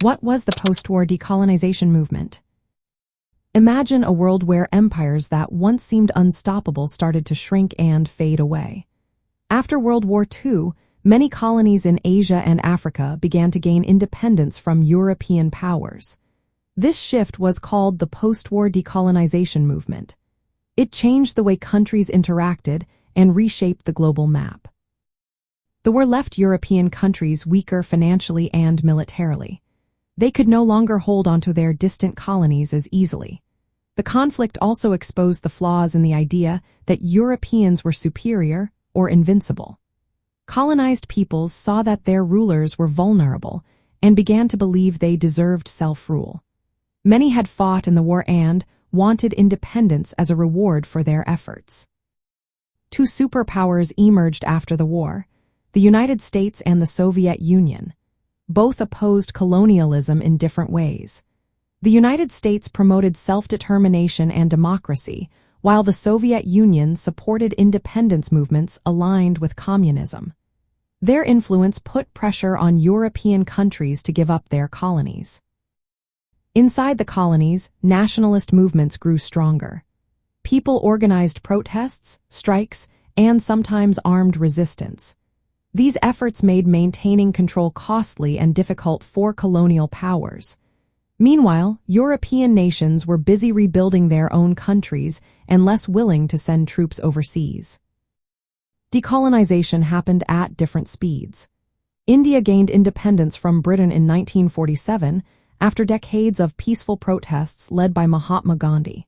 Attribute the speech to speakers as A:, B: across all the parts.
A: What was the post-war decolonization movement? Imagine a world where empires that once seemed unstoppable started to shrink and fade away. After World War II, many colonies in Asia and Africa began to gain independence from European powers. This shift was called the post-war decolonization movement. It changed the way countries interacted and reshaped the global map. The war left European countries weaker financially and militarily. They could no longer hold onto their distant colonies as easily. The conflict also exposed the flaws in the idea that Europeans were superior or invincible. Colonized peoples saw that their rulers were vulnerable and began to believe they deserved self-rule. Many had fought in the war and wanted independence as a reward for their efforts. Two superpowers emerged after the war: the United States and the Soviet Union. Both opposed colonialism in different ways. The United States promoted self-determination and democracy, while the Soviet Union supported independence movements aligned with communism. Their influence put pressure on European countries to give up their colonies. Inside the colonies, nationalist movements grew stronger. People organized protests, strikes, and sometimes armed resistance. These efforts made maintaining control costly and difficult for colonial powers. Meanwhile, European nations were busy rebuilding their own countries and less willing to send troops overseas. Decolonization happened at different speeds. India gained independence from Britain in 1947 after decades of peaceful protests led by Mahatma Gandhi.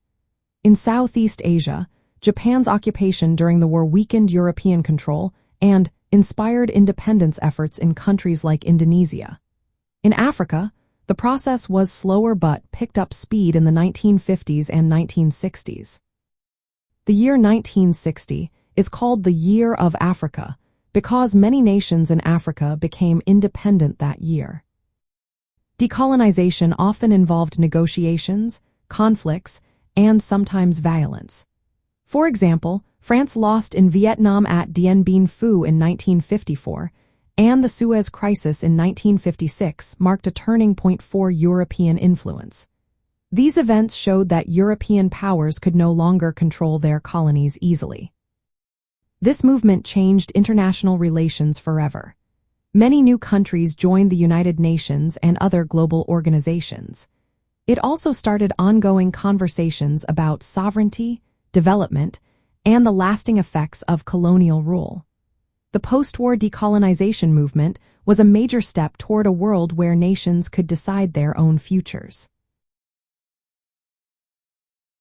A: In Southeast Asia, Japan's occupation during the war weakened European control and inspired independence efforts in countries like Indonesia. In Africa, the process was slower but picked up speed in the 1950s and 1960s. The year 1960 is called the Year of Africa because many nations in Africa became independent that year. Decolonization often involved negotiations, conflicts, and sometimes violence. For example, France lost in Vietnam at Dien Bien Phu in 1954, and the Suez Crisis in 1956 marked a turning point for European influence. These events showed that European powers could no longer control their colonies easily. This movement changed international relations forever. Many new countries joined the United Nations and other global organizations. It also started ongoing conversations about sovereignty, development, and the lasting effects of colonial rule. The post-war decolonization movement was a major step toward a world where nations could decide their own futures.